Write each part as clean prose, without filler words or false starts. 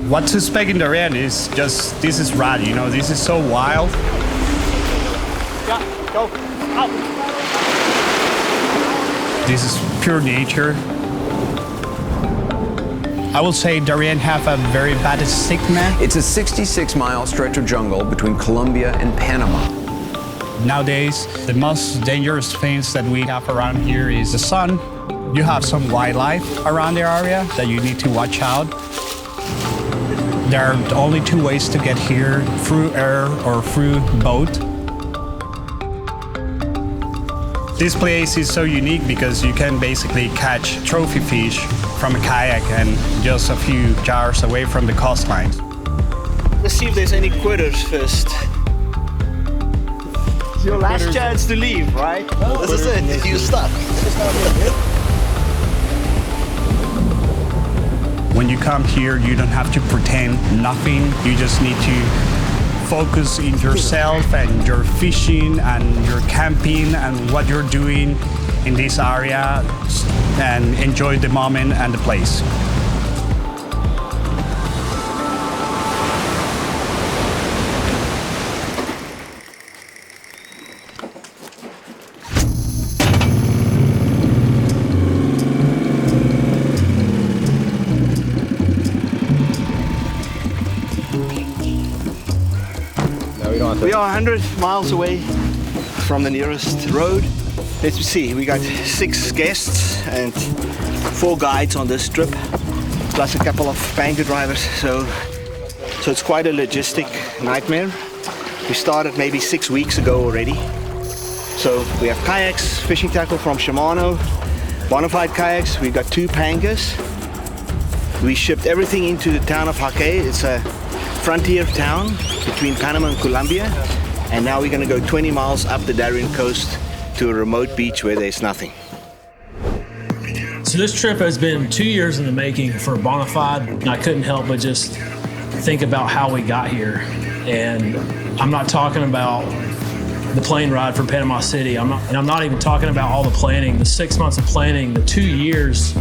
What to expect in Darien is just, this is rad, you know, this is so wild. Yeah, go, out. This is pure nature. I will say Darien have a very bad stigma. It's a 66-mile stretch of jungle between Colombia and Panama. Nowadays, the most dangerous things that we have around here is the sun. You have some wildlife around the area that you need to watch out. There are only two ways to get here, through air or through boat. This place is so unique because you can basically catch trophy fish from a kayak and just a few jars away from the coastline. Let's see if there's any quitters first. It's your last chance to leave, right? This is it, you're stuck. When you come here, you don't have to pretend nothing. You just need to focus in yourself and your fishing and your camping and what you're doing in this area and enjoy the moment and the place. We are 100 miles away from the nearest road. Let's see, we got 6 guests and 4 guides on this trip, plus a couple of banker drivers, so it's quite a logistic nightmare. We started maybe 6 weeks ago already. So we have kayaks, fishing tackle from Shimano, Bonafide kayaks, we've got 2 pangas. We shipped everything into the town of Jaque. It's a frontier town between Panama and Colombia, and now we're going to go 20 miles up the Darien coast to a remote beach where there's nothing. So this trip has been 2 years in the making for Bonafide. I couldn't help but just think about how we got here, and I'm not talking about the plane ride from Panama City. I'm not even talking about all the planning, the 6 months of planning, the 2 years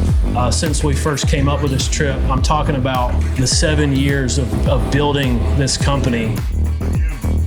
since we first came up with this trip. I'm talking about the 7 years of building this company.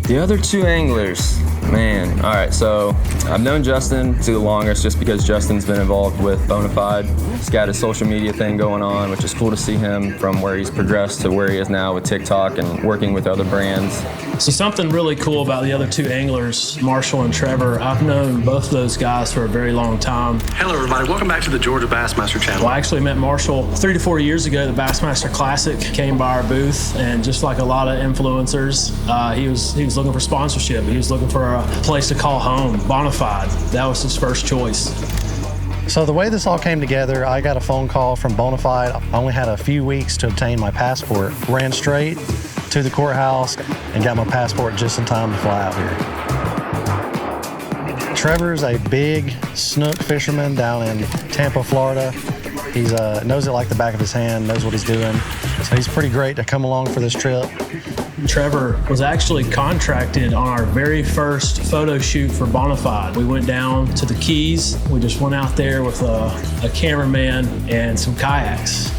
The other 2 anglers, man. All right, so I've known Justin the longest just because Justin's been involved with Bonafide. He's got his social media thing going on, which is cool to see him from where he's progressed to where he is now with TikTok and working with other brands. So something really cool about the other 2 anglers, Marshall and Trevor, I've known both of those guys for a very long time. Hello everybody, welcome back to the Georgia Bassmaster channel. Well, I actually met Marshall 3 to 4 years ago. The Bassmaster Classic came by our booth, and just like a lot of influencers, he was looking for sponsorship. He was looking for a place to call home. Bonafide, that was his first choice. So the way this all came together, I got a phone call from Bonafide. I only had a few weeks to obtain my passport. Ran straight to the courthouse and got my passport just in time to fly out here. Trevor's a big snook fisherman down in Tampa, Florida. He knows it like the back of his hand, knows what he's doing. So he's pretty great to come along for this trip. Trevor was actually contracted on our very first photo shoot for Bonafide. We went down to the Keys. We just went out there with a cameraman and some kayaks.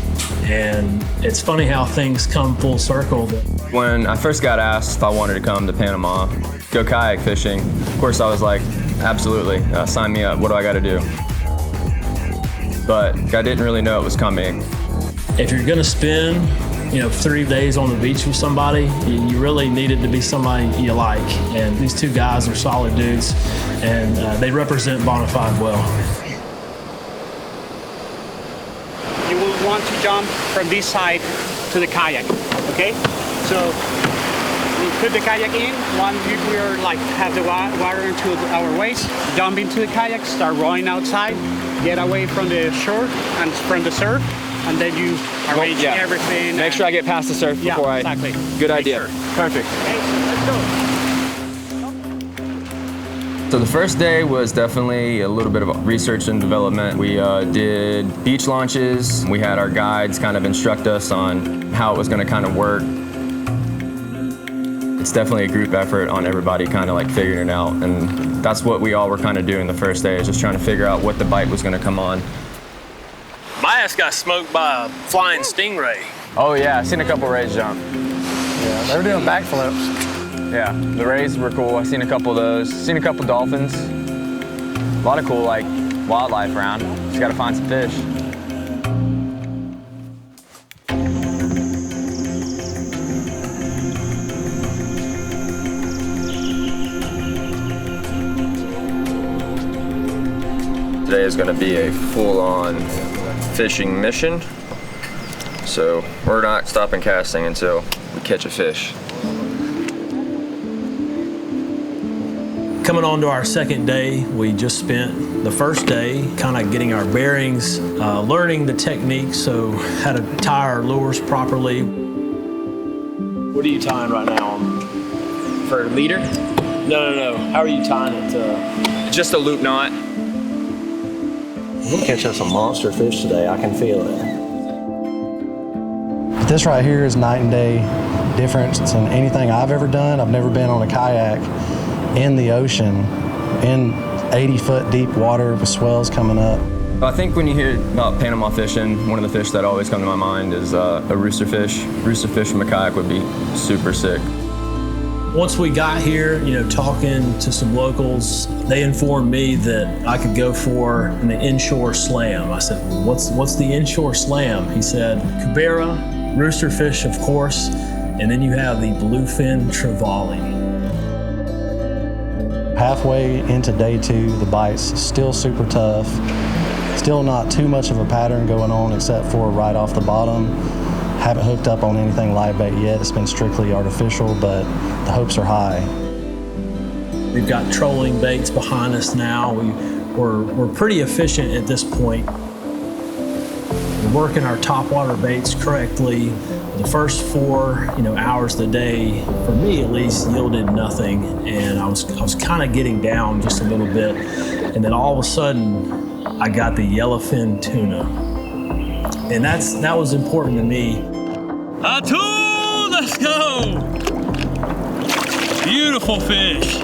And it's funny how things come full circle. When I first got asked if I wanted to come to Panama, go kayak fishing, of course I was like, absolutely, sign me up, what do I gotta do? But I didn't really know it was coming. If you're gonna spend 3 days on the beach with somebody, you really need it to be somebody you like. And these 2 guys are solid dudes, and they represent Bonafide well. You will want to jump from this side to the kayak, okay? So we put the kayak in, have the water into our waist, jump into the kayak, start rowing outside, get away from the shore and from the surf, and then you arrange everything. Make sure I get past the surf before exactly. Good idea. Sure. Perfect. Okay, let's go. So the first day was definitely a little bit of research and development. We did beach launches. We had our guides kind of instruct us on how it was going to kind of work. It's definitely a group effort on everybody kind of like figuring it out. And that's what we all were kind of doing the first day, is just trying to figure out what the bite was going to come on. My ass got smoked by a flying stingray. Oh yeah, I've seen a couple rays jump. Yeah, they were doing backflips. Yeah, the rays were cool. I've seen a couple of those. Seen a couple dolphins. A lot of cool like wildlife around. Just gotta find some fish. Today is going to be a full-on fishing mission, so we're not stopping casting until we catch a fish. Coming on to our second day, we just spent the first day kind of getting our bearings, learning the technique, so how to tie our lures properly. What are you tying right now? For leader? No. How are you tying it? Just a loop knot. We'll catch us some monster fish today. I can feel it. This right here is night and day difference than anything I've ever done. I've never been on a kayak in the ocean in 80-foot deep water with swells coming up. I think when you hear about Panama fishing, one of the fish that always come to my mind is a rooster fish. Rooster fish from a kayak would be super sick. Once we got here, talking to some locals, they informed me that I could go for an inshore slam. I said, well, what's the inshore slam? He said, Cubera, rooster fish, of course, and then you have the bluefin trevally. Halfway into day 2, the bite's still super tough. Still not too much of a pattern going on except for right off the bottom. Haven't hooked up on anything live bait yet. It's been strictly artificial, but the hopes are high. We've got trolling baits behind us now. We're pretty efficient at this point. We're working our topwater baits correctly. The first 4 hours of the day, for me at least, yielded nothing, and I was kind of getting down just a little bit, and then all of a sudden I got the yellowfin tuna, and that was important to me. Atu, let's go! Beautiful fish.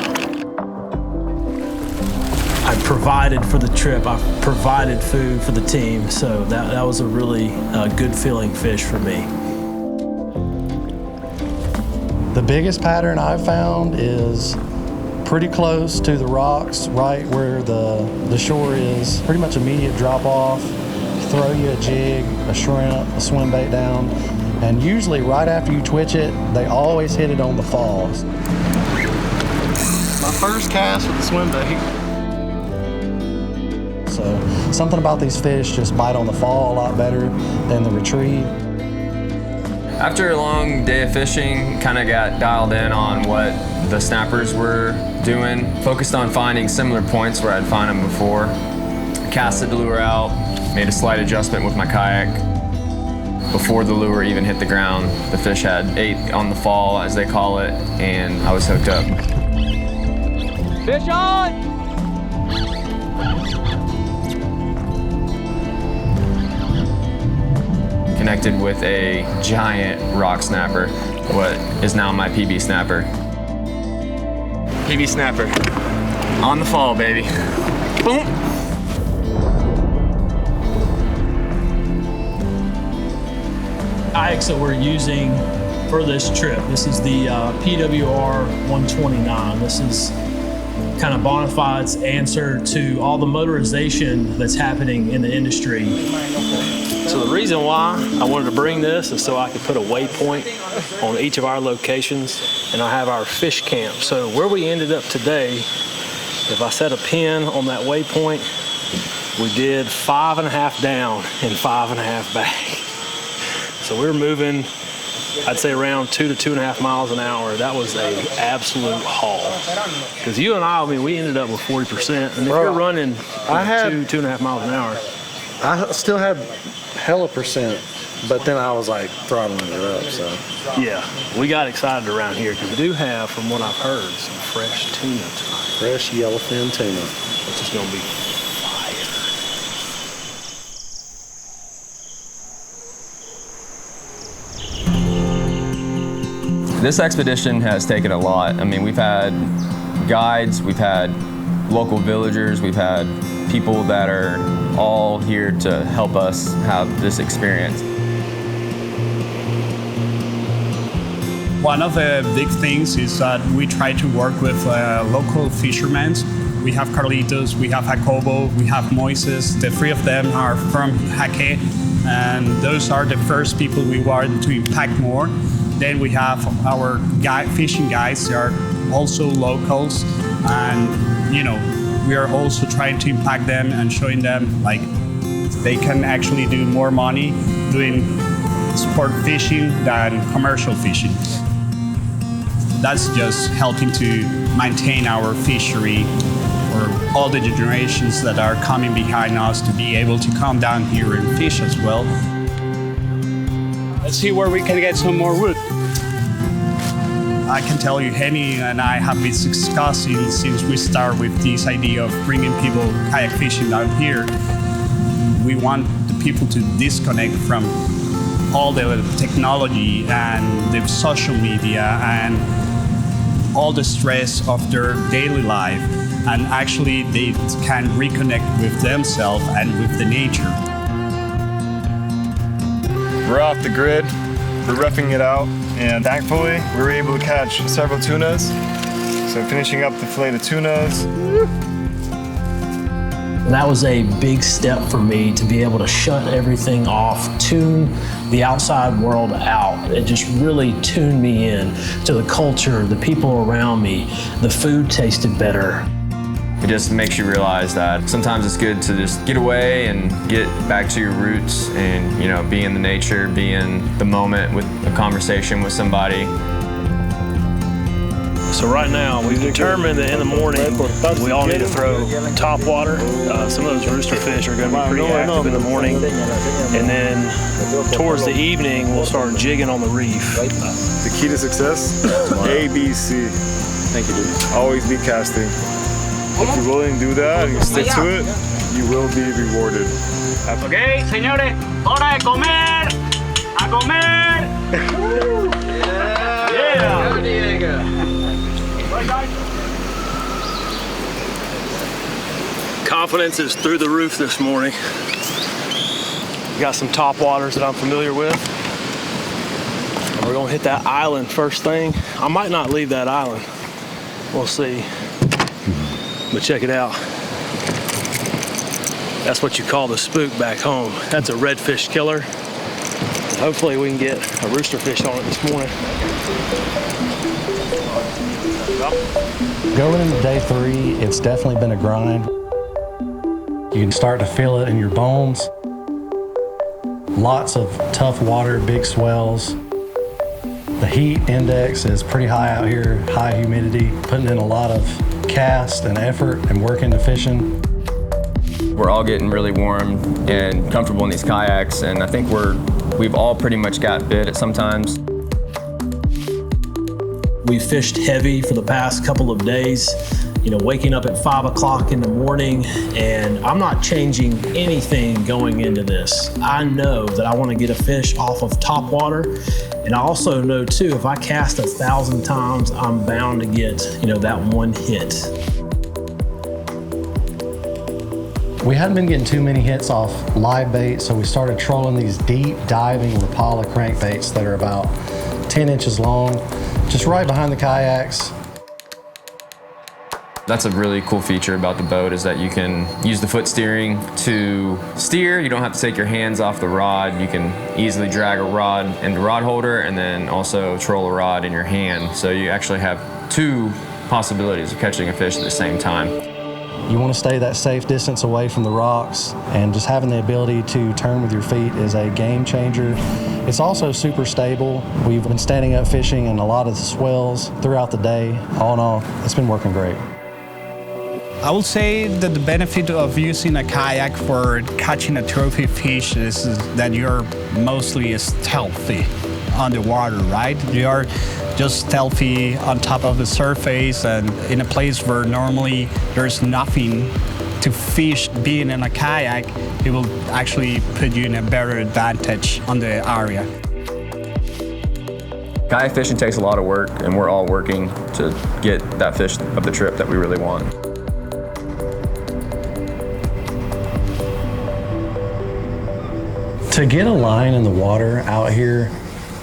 I provided for the trip. I provided food for the team, so that was a really good feeling fish for me. The biggest pattern I've found is pretty close to the rocks, right where the shore is. Pretty much immediate drop off. Throw you a jig, a shrimp, a swim bait down, and usually right after you twitch it, they always hit it on the falls. My first cast with the swim bait. So something about these fish just bite on the fall a lot better than the retrieve. After a long day of fishing, kind of got dialed in on what the snappers were doing. Focused on finding similar points where I'd find them before. Casted the lure out, made a slight adjustment with my kayak. Before the lure even hit the ground, the fish had ate on the fall, as they call it, and I was hooked up. Fish on! Connected with a giant rock snapper, what is now my PB snapper. PB snapper, on the fall, baby. Boom! Kayaks that we're using for this trip. This is the PWR 129. This is kind of Bonafide's answer to all the motorization that's happening in the industry. So the reason why I wanted to bring this is so I could put a waypoint on each of our locations, and I have our fish camp. So where we ended up today, if I set a pin on that waypoint, we did 5.5 down and 5.5 back. So we were moving, I'd say around 2 to 2.5 miles an hour. That was an absolute haul. Because you and I mean, we ended up with 40%. And if you're running 2.5 miles an hour. I still had hella percent, but then I was like throttling it up, so. Yeah, we got excited around here because we do have, from what I've heard, some fresh tuna tonight. Fresh yellowfin tuna. Which is gonna be fire. This expedition has taken a lot. I mean, we've had guides, we've had local villagers, we've had people that are all here to help us have this experience. One of the big things is that we try to work with local fishermen. We have Carlitos, we have Jacobo, we have Moises. The three of them are from Jaque, and those are the first people we want to impact more. Then we have our fishing guys. They are also locals, and we are also trying to impact them and showing them like they can actually do more money doing sport fishing than commercial fishing. That's just helping to maintain our fishery for all the generations that are coming behind us to be able to come down here and fish as well. Let's see where we can get some more wood. I can tell you, Henny and I have been discussing since we started with this idea of bringing people kayak fishing down here. We want the people to disconnect from all the technology and the social media and all the stress of their daily life, and actually they can reconnect with themselves and with the nature. We're off the grid, we're roughing it out, and thankfully we were able to catch several tunas. So finishing up the fillet of tunas. That was a big step for me to be able to shut everything off, tune the outside world out. It just really tuned me in to the culture, the people around me. The food tasted better. It just makes you realize that sometimes it's good to just get away and get back to your roots and, be in the nature, be in the moment with a conversation with somebody. So right now, we've determined that in the morning, we all need to throw top water. Some of those rooster fish are going to be pretty active in the morning. And then towards the evening, we'll start jigging on the reef. The key to success, ABC. Thank you, dude. Always be casting. If you're willing to do that and you stick to it, you will be rewarded. Okay, señores, hora de comer. A comer. Yeah. Confidence is through the roof this morning. Got some top waters that I'm familiar with. And we're gonna hit that island first thing. I might not leave that island. We'll see. But check it out. That's what you call the spook back home. That's a redfish killer. And hopefully we can get a rooster fish on it this morning. Going into day 3, it's definitely been a grind. You can start to feel it in your bones. Lots of tough water, big swells. The heat index is pretty high out here, high humidity, putting in a lot of cast and effort and work into fishing. We're all getting really warm and comfortable in these kayaks, and I think we've all pretty much got bit at some times. We fished heavy for the past couple of days, waking up at 5 o'clock in the morning, and I'm not changing anything going into this. I know that I want to get a fish off of top water, and I also know too, if I cast 1,000 times, I'm bound to get, that one hit. We hadn't been getting too many hits off live bait, so we started trolling these deep diving Rapala crankbaits that are about 10 inches long, just right behind the kayaks. That's a really cool feature about the boat, is that you can use the foot steering to steer. You don't have to take your hands off the rod. You can easily drag a rod in the rod holder and then also troll a rod in your hand. So you actually have 2 possibilities of catching a fish at the same time. You want to stay that safe distance away from the rocks, and just having the ability to turn with your feet is a game changer. It's also super stable. We've been standing up fishing in a lot of the swells throughout the day. All in all, it's been working great. I will say that the benefit of using a kayak for catching a trophy fish is that you're mostly stealthy on the water, right? You are just stealthy on top of the surface and in a place where normally there's nothing to fish. Being in a kayak, it will actually put you in a better advantage on the area. Kayak fishing takes a lot of work, and we're all working to get that fish of the trip that we really want. To get a line in the water out here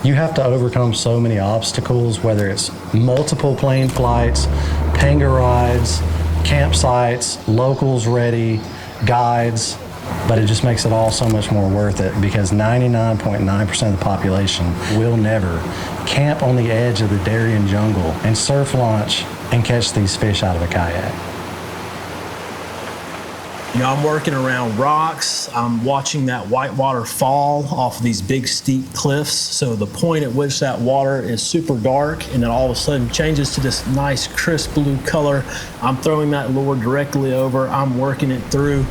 You have to overcome so many obstacles, whether it's multiple plane flights, panga rides, campsites, locals ready, guides, but it just makes it all so much more worth it because 99.9% of the population will never camp on the edge of the Darien jungle and surf launch and catch these fish out of a kayak. You know, I'm working around rocks. I'm watching that white water fall off of these big steep cliffs. So the point at which that water is super dark and then all of a sudden changes to this nice crisp blue color, I'm throwing that lure directly over. I'm working it through.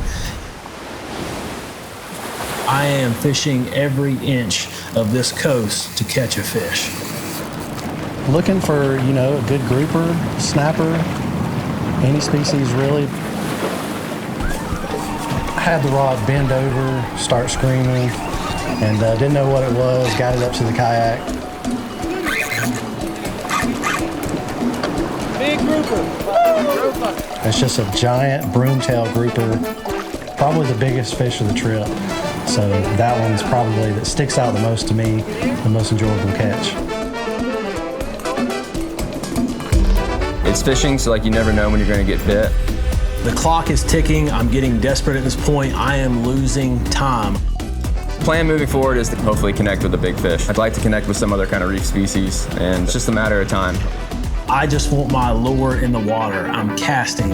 I am fishing every inch of this coast to catch a fish. Looking for, you know, a good grouper, snapper, any species really. I had the rod bend over, start screaming, and didn't know what it was, got it up to the kayak. Big grouper. It's just a giant broomtail grouper, probably the biggest fish of the trip. So that one's probably, that sticks out the most to me, the most enjoyable catch. It's fishing, so like you never know when you're gonna get bit. The clock is ticking. I'm getting desperate at this point. I am losing time. Plan moving forward is to hopefully connect with a big fish. I'd like to connect with some other kind of reef species, and it's just a matter of time. I just want my lure in the water. I'm casting.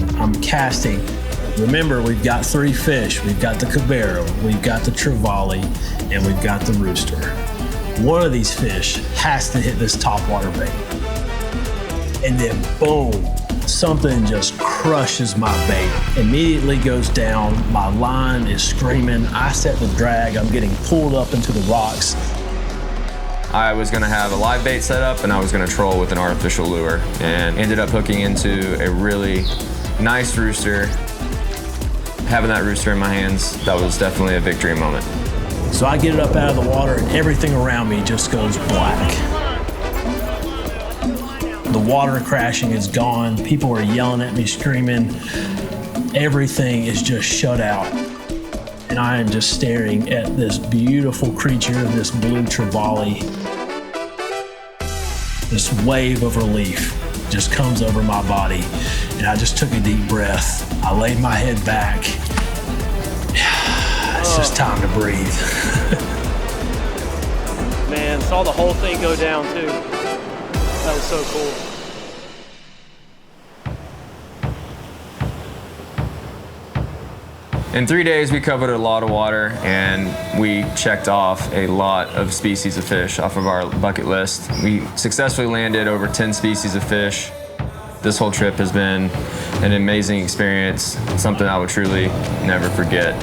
Remember, we've got 3 fish. We've got the cabero, we've got the trevally, and we've got the rooster. One of these fish has to hit this topwater bait. And then boom, something just crushes my bait. Immediately goes down, my line is screaming, I set the drag, I'm getting pulled up into the rocks. I was gonna have a live bait set up and I was gonna troll with an artificial lure and ended up hooking into a really nice rooster. Having that rooster in my hands, that was definitely a victory moment. So I get it up out of the water and everything around me just goes black. The water crashing is gone. People are yelling at me, screaming. Everything is just shut out. And I am just staring at this beautiful creature, this blue trevally. This wave of relief just comes over my body. And I just took a deep breath. I laid my head back. It's just time to breathe. Man, saw the whole thing go down too. That was so cool. In 3 days, we covered a lot of water and we checked off a lot of species of fish off of our bucket list. We successfully landed over 10 species of fish. This whole trip has been an amazing experience, something I would truly never forget.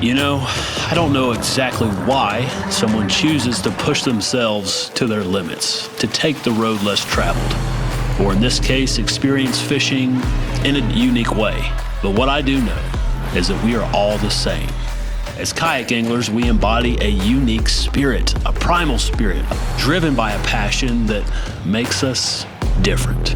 You know, I don't know exactly why someone chooses to push themselves to their limits, to take the road less traveled, or in this case, experience fishing in a unique way. But what I do know is that we are all the same. As kayak anglers, we embody a unique spirit, a primal spirit, driven by a passion that makes us different.